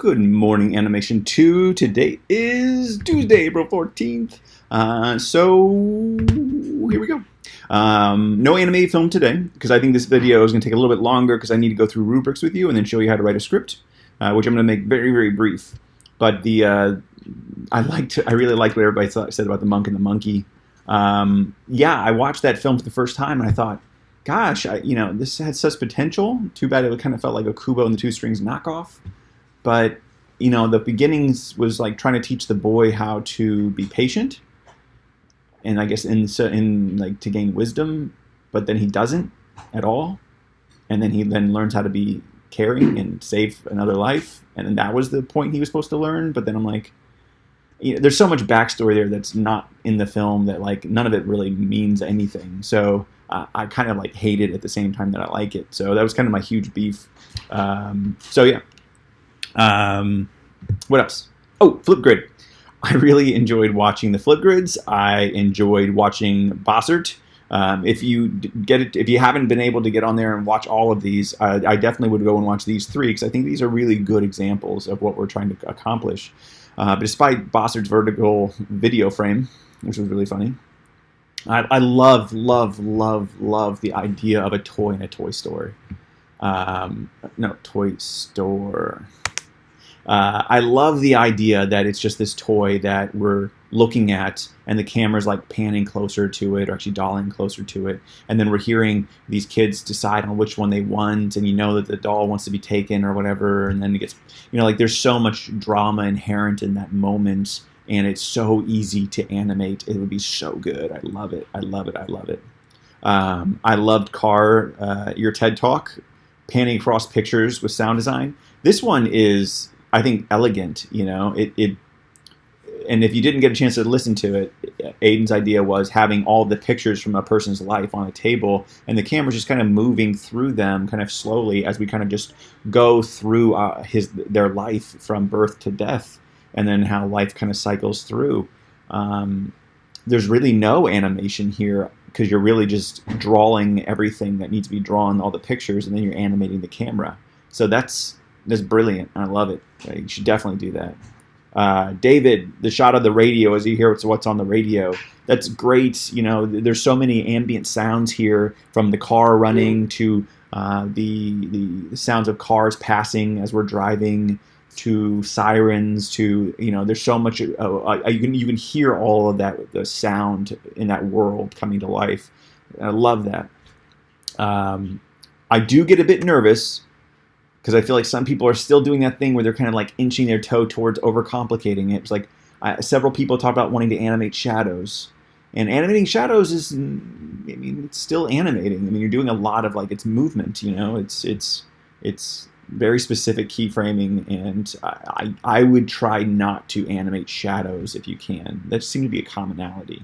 Good morning, Animation 2. Today is Tuesday, April 14th. So here we go. No animated film today, because I think this video is going to take a little bit longer because I need to go through rubrics with you and then show you how to write a script, which I'm going to make very, very brief. But I really liked what everybody said about The Monk and the Monkey. Yeah, I watched that film for the first time and I thought, gosh, this had such potential. Too bad it kind of felt like a Kubo and the Two Strings knockoff. But, the beginnings was like trying to teach the boy how to be patient, and I guess to gain wisdom, but then he doesn't at all, and then he learns how to be caring and save another life, and then that was the point he was supposed to learn. But then I'm like, there's so much backstory there that's not in the film that like none of it really means anything. So I kind of like hate it at the same time that I like it. So that was kind of my huge beef. So yeah. What else? Oh, Flipgrid. I really enjoyed watching the Flipgrids. I enjoyed watching Bossert. If you haven't been able to get on there and watch all of these, I definitely would go and watch these three because I think these are really good examples of what we're trying to accomplish. But despite Bossert's vertical video frame, which was really funny, I love the idea of a toy in a toy store. Toy store. I love the idea that it's just this toy that we're looking at and the camera's like panning closer to it or actually dolling closer to it. And then we're hearing these kids decide on which one they want, and that the doll wants to be taken or whatever. And then it gets, there's so much drama inherent in that moment, and it's so easy to animate. It would be so good. I love it. I love it. I love it. I loved your TED Talk, panning across pictures with sound design. This one is, I think, elegant. And if you didn't get a chance to listen to it, Aiden's idea was having all the pictures from a person's life on a table, and the camera's just kind of moving through them kind of slowly as we kind of just go through their life from birth to death, and then how life kind of cycles through. There's really no animation here because you're really just drawing everything that needs to be drawn, all the pictures, and then you're animating the camera. So that's brilliant. I love it. You should definitely do that. David, the shot of the radio as you hear what's on the radio. That's great. There's so many ambient sounds here, from the car running to the sounds of cars passing as we're driving, to sirens, to there's so much. You can hear all of that, the sound in that world coming to life. I love that. I do get a bit nervous, because I feel like some people are still doing that thing where they're kind of like inching their toe towards overcomplicating it. It's like several people talk about wanting to animate shadows. And animating shadows is, it's still animating. You're doing a lot of it's movement, It's very specific keyframing, and I would try not to animate shadows if you can. That seems to be a commonality.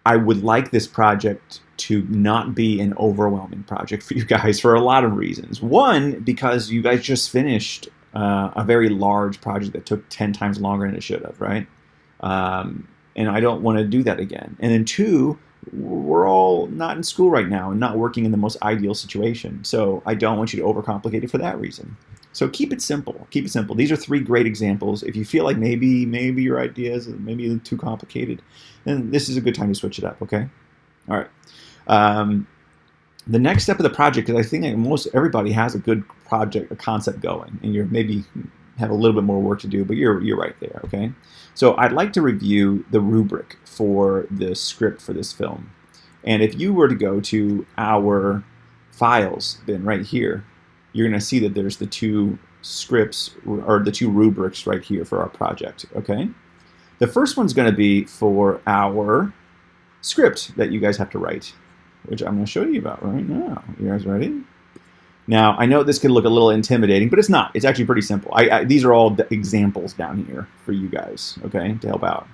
I would like this project to not be an overwhelming project for you guys for a lot of reasons. One, because you guys just finished a very large project that took 10 times longer than it should have, right? And I don't want to do that again. And then two, we're all not in school right now and not working in the most ideal situation. So I don't want you to overcomplicate it for that reason. So keep it simple. Keep it simple. These are three great examples. If you feel like maybe your ideas are maybe too complicated, then this is a good time to switch it up, okay? All right. The next step of the project, because I think that most everybody has a good project, a concept going, and you're maybe have a little bit more work to do, but you're right there, okay? So I'd like to review the rubric for the script for this film. And if you were to go to our files bin right here, you're going to see that there's the two scripts, or the two rubrics right here for our project, okay? The first one's going to be for our script that you guys have to write, which I'm going to show you about right now. You guys ready? Now, I know this could look a little intimidating, but it's not. It's actually pretty simple. These are all examples down here for you guys, okay, to help out.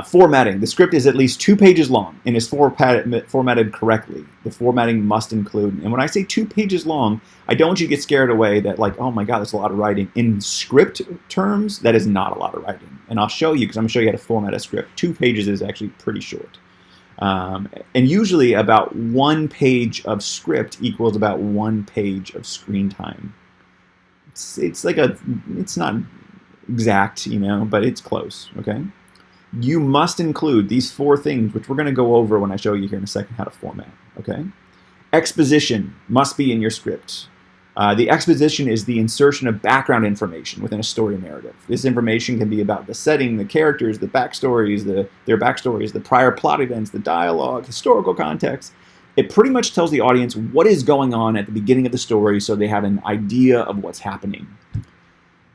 Formatting. The script is at least 2 pages long and is formatted correctly. The formatting must include, and when I say 2 pages long, I don't want you to get scared away that like, oh my God, that's a lot of writing. In script terms, that is not a lot of writing. And I'll show you, because I'm going to show you how to format a script. 2 pages is actually pretty short. And usually about 1 page of script equals about 1 page of screen time. it's like it's not exact, but it's close, okay? You must include these 4 things, which we're going to go over when I show you here in a second how to format, okay? Exposition must be in your script. The exposition is the insertion of background information within a story narrative. This information can be about the setting, the characters, the backstories, their backstories, the prior plot events, the dialogue, historical context. It pretty much tells the audience what is going on at the beginning of the story so they have an idea of what's happening.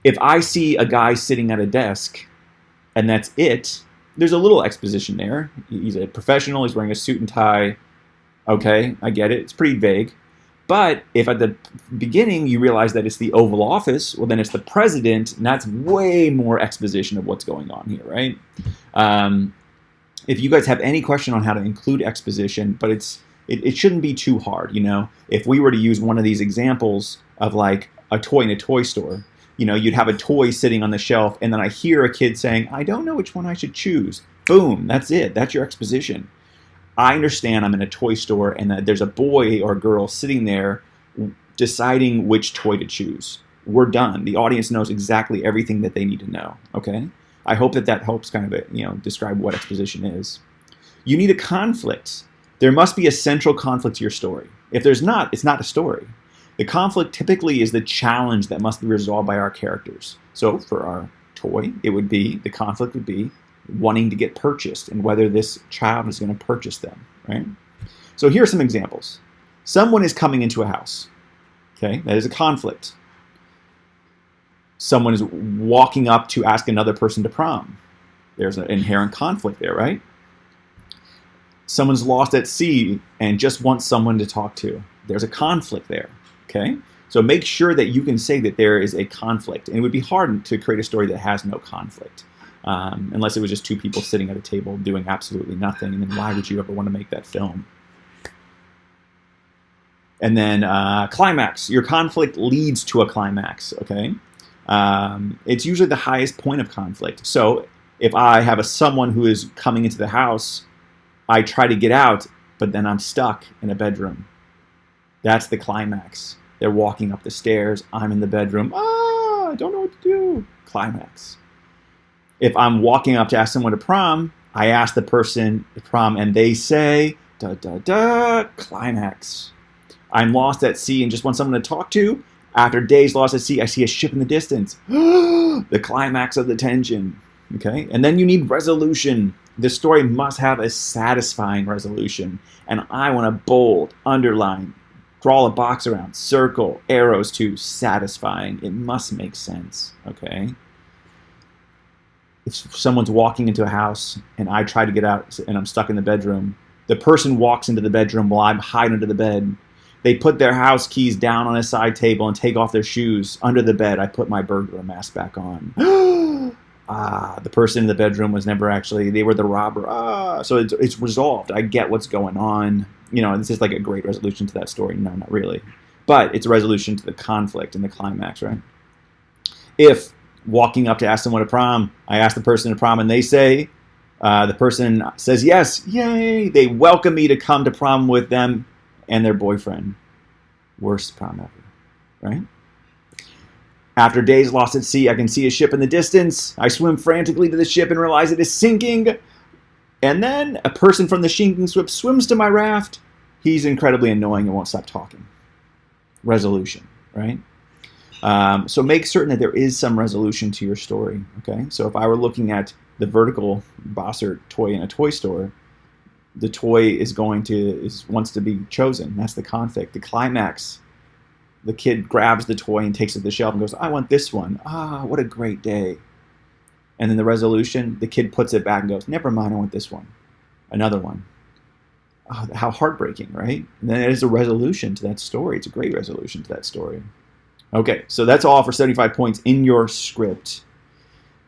If I see a guy sitting at a desk and that's it, there's a little exposition there. He's a professional, he's wearing a suit and tie. Okay, I get it. It's pretty vague. But if at the beginning you realize that it's the Oval Office, well, then it's the president, and that's way more exposition of what's going on here, right? If you guys have any question on how to include exposition, but it shouldn't be too hard, If we were to use one of these examples of like a toy in a toy store, you'd have a toy sitting on the shelf, and then I hear a kid saying, I don't know which one I should choose. Boom, that's it. That's your exposition. I understand I'm in a toy store and that there's a boy or a girl sitting there deciding which toy to choose. We're done. The audience knows exactly everything that they need to know, okay? I hope that helps kind of, describe what exposition is. You need a conflict. There must be a central conflict to your story. If there's not, it's not a story. The conflict typically is the challenge that must be resolved by our characters. So for our toy, the conflict would be wanting to get purchased and whether this child is going to purchase them, right? So here are some examples. Someone is coming into a house. Okay, that is a conflict. Someone is walking up to ask another person to prom. There's an inherent conflict there, right? Someone's lost at sea and just wants someone to talk to. There's a conflict there, okay? So make sure that you can say that there is a conflict. And it would be hard to create a story that has no conflict. Unless it was just 2 people sitting at a table doing absolutely nothing, and then why would you ever want to make that film? And then climax. Your conflict leads to a climax, okay? It's usually the highest point of conflict. So if I have someone who is coming into the house, I try to get out, but then I'm stuck in a bedroom. That's the climax. They're walking up the stairs. I'm in the bedroom. I don't know what to do. Climax. If I'm walking up to ask someone to prom, I ask the person to prom and they say, da da da, climax. I'm lost at sea and just want someone to talk to. After days lost at sea, I see a ship in the distance. The climax of the tension. Okay? And then you need resolution. The story must have a satisfying resolution. And I want to bold, underline, draw a box around, circle, arrows to satisfying. It must make sense. Okay? If someone's walking into a house and I try to get out and I'm stuck in the bedroom, the person walks into the bedroom while I'm hiding under the bed. They put their house keys down on a side table and take off their shoes. Under the bed, I put my burglar mask back on. The person in the bedroom was never actually, they were the robber. So it's resolved. I get what's going on. This is like a great resolution to that story. No, not really. But it's a resolution to the conflict and the climax, right? If walking up to ask someone to prom, I ask the person to prom and they say, the person says yes, yay, they welcome me to come to prom with them and their boyfriend. Worst prom ever, right? After days lost at sea, I can see a ship in the distance. I swim frantically to the ship and realize it is sinking. And then a person from the sinking ship swims to my raft. He's incredibly annoying and won't stop talking. Resolution, right? So make certain that there is some resolution to your story, okay? So if I were looking at the vertical Bossert toy in a toy store, the toy wants to be chosen. That's the conflict. The climax, the kid grabs the toy and takes it to the shelf and goes, I want this one. What a great day. And then the resolution, the kid puts it back and goes, never mind, I want this one. Another one. How heartbreaking, right? And then there's a resolution to that story. It's a great resolution to that story. Okay, so that's all for 75 points in your script.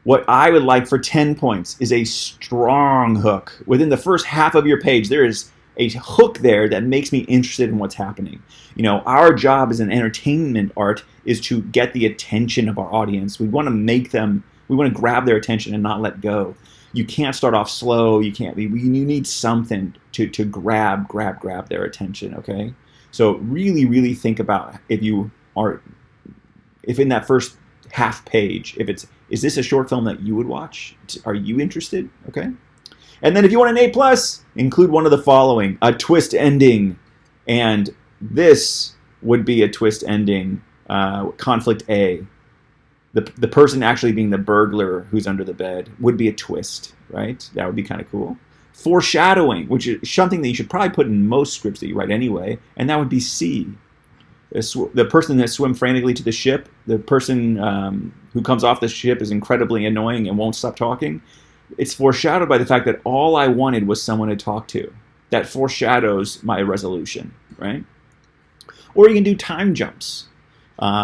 What I would like for 10 points is a strong hook. Within the first half of your page, there is a hook there that makes me interested in what's happening. Our job as an entertainment art is to get the attention of our audience. We want to grab their attention and not let go. You can't start off slow. You need something to grab their attention, okay? So really, really think about if you are if in that first half page, if it's, is this a short film that you would watch? Are you interested? Okay. And then if you want an A plus, include one of the following: a twist ending, and this would be a twist ending. Conflict A. The person actually being the burglar who's under the bed would be a twist, right? That would be kind of cool. Foreshadowing, which is something that you should probably put in most scripts that you write anyway, and that would be C. The person that swims frantically to the ship, the person who comes off the ship is incredibly annoying and won't stop talking. It's foreshadowed by the fact that all I wanted was someone to talk to. That foreshadows my resolution, right? Or you can do time jumps,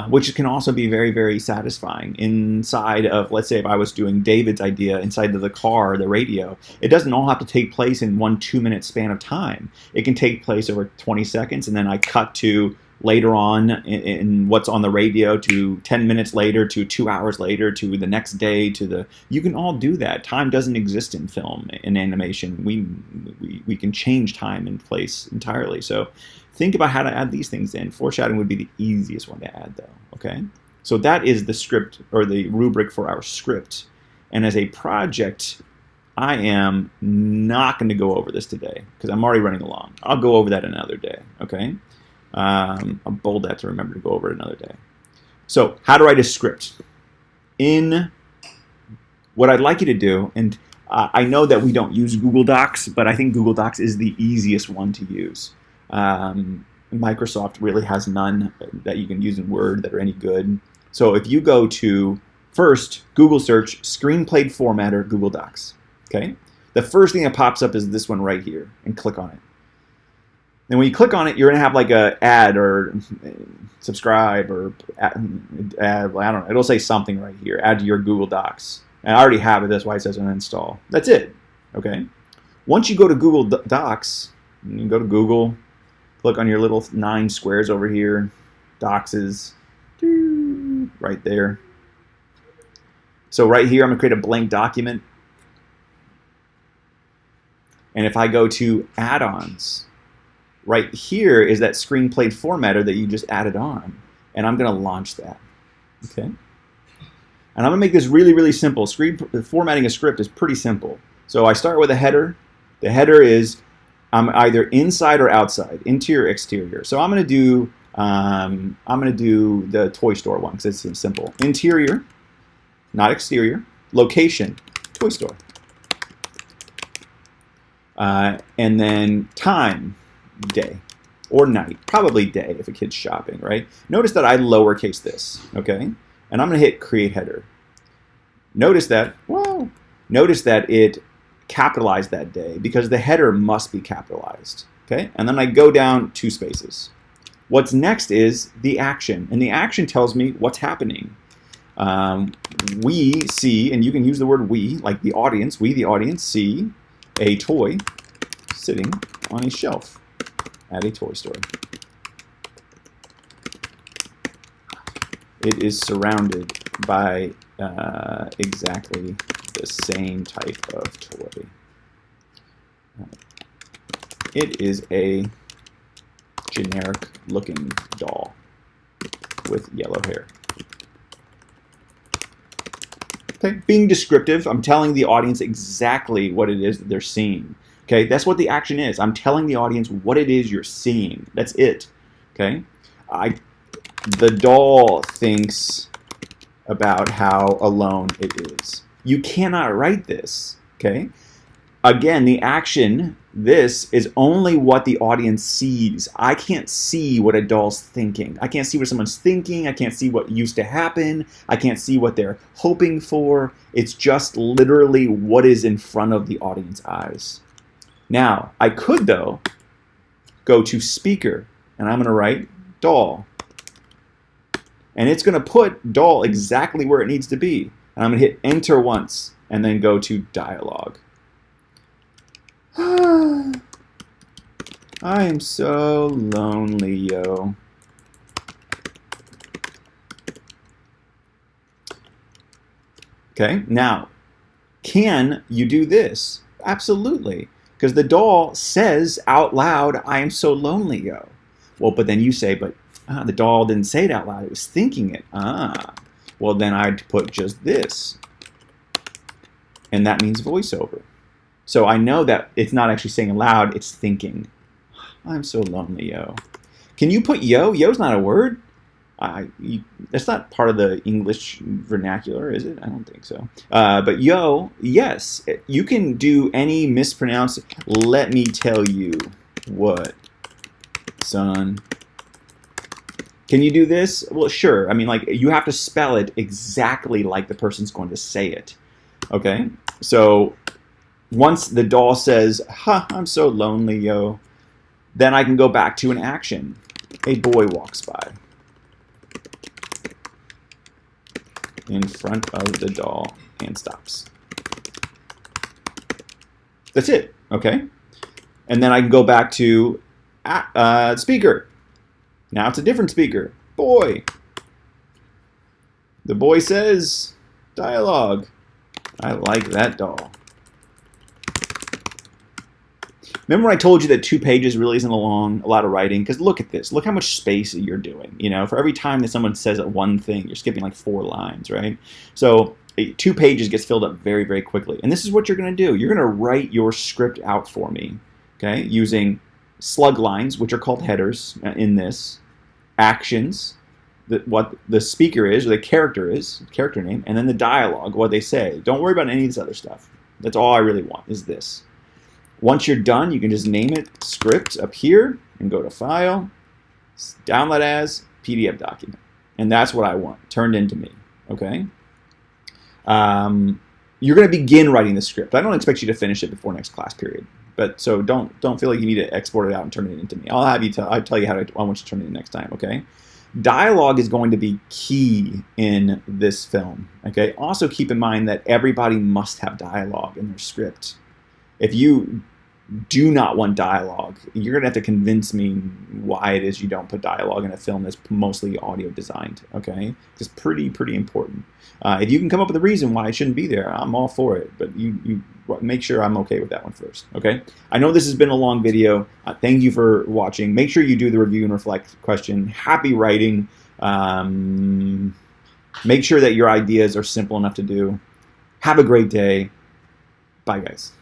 which can also be very, very satisfying. Inside of, let's say if I was doing David's idea inside of the car, the radio, it doesn't all have to take place in 1 2-minute span of time. It can take place over 20 seconds, and then I cut to later on in what's on the radio, to 10 minutes later, to 2 hours later, to the next day, to the, you can all do that. Time doesn't exist in film, in animation. We can change time and place entirely. So think about how to add these things in. Foreshadowing would be the easiest one to add, though. Okay, so that is the script, or the rubric for our script. And as a project, I am not going to go over this today because I'm already running along. I'll go over that another day. Okay. I'll bold that to remember to go over it another day. So, how to write a script. In what I'd like you to do, and I know that we don't use Google Docs, but I think Google Docs is the easiest one to use. Microsoft really has none that you can use in Word that are any good. So if you go to, first, Google search Screenplay Formatter Google Docs. Okay? The first thing that pops up is this one right here, and click on it. And when you click on it, you're going to have like a ad or subscribe or add, I don't know. It'll say something right here. Add to your Google Docs. And I already have it. That's why it says uninstall. That's it. Okay. Once you go to Google Docs, you can go to Google, click on your little 9 squares over here. Docs is right there. So right here, I'm going to create a blank document. And if I go to add-ons, right here is that Screenplay Formatter that you just added on. And I'm going to launch that. Okay? And I'm going to make this really, really simple. Formatting a script is pretty simple. So I start with a header. The header is I'm either inside or outside, interior, exterior. So I'm going to do the toy store one because it's simple. Interior, not exterior. Location, toy store. And then time, day, or night, probably day if a kid's shopping, right? Notice that I lowercase this, okay? And I'm going to hit create header. Notice that, whoa, notice that it capitalized that day because the header must be capitalized, okay? And then I go down 2 spaces. What's next is the action, and the action tells me what's happening. We see, and you can use the word we, like the audience, we the audience see a toy sitting on a shelf at a toy store. It is surrounded by exactly the same type of toy. It is a generic looking doll with yellow hair. Okay, being descriptive, I'm telling the audience exactly what it is that they're seeing. Okay, that's what the action is. I'm telling the audience what it is you're seeing. That's it. Okay, the doll thinks about how alone it is. You cannot write this. Okay, again, the action, this is only what the audience sees. I can't see what a doll's thinking. I can't see what someone's thinking. I can't see what used to happen. I can't see what they're hoping for. It's just literally what is in front of the audience's eyes. Now, I could, though, go to speaker, and I'm going to write doll. And it's going to put doll exactly where it needs to be. And I'm going to hit enter once, and then go to dialogue. I am so lonely, yo. Okay, now, can you do this? Absolutely. Because the doll says out loud, I am so lonely, yo. Well, but then you say, but The doll didn't say it out loud. It was thinking it. Well, then I'd put just this. And that means voiceover. So I know that it's not actually saying aloud, it's thinking. I'm so lonely, yo. Can you put yo? Yo's not a word. That's not part of the English vernacular, is it? I don't think so. But yo, yes. You can do any mispronounced. Let me tell you what, son. Can you do this? Well, sure. I mean, like, you have to spell it exactly like the person's going to say it. Okay? So once the doll says, I'm so lonely, yo, then I can go back to an action. A boy walks by in front of the doll and stops. That's it, okay? And then I can go back to speaker. Now it's a different speaker. Boy. The boy says, dialogue. I like that doll. Remember I told you that 2 pages really isn't a lot of writing? Because look at this. Look how much space you're doing. You know, for every time that someone says one thing, you're skipping like 4 lines, right? So 2 pages gets filled up very, very quickly. And this is what you're going to do. You're going to write your script out for me, okay, using slug lines, which are called headers in this, actions, what the speaker is, or the character is, character name, and then the dialogue, what they say. Don't worry about any of this other stuff. That's all I really want, is this. Once you're done, you can just name it script up here and go to File, Download as PDF document. And that's what I want, turned into me, okay? You're going to begin writing the script. I don't expect you to finish it before next class period. But so don't feel like you need to export it out and turn it into me. I'll tell you how I want you to turn it in next time, okay? Dialogue is going to be key in this film, okay? Also keep in mind that everybody must have dialogue in their script. If you do not want dialogue, you're going to have to convince me why it is you don't put dialogue in a film that's mostly audio designed, okay? It's pretty important. If you can come up with a reason why it shouldn't be there, I'm all for it. But you make sure I'm okay with that one first, okay? I know this has been a long video. Thank you for watching. Make sure you do the review and reflect question. Happy writing. Make sure that your ideas are simple enough to do. Have a great day. Bye, guys.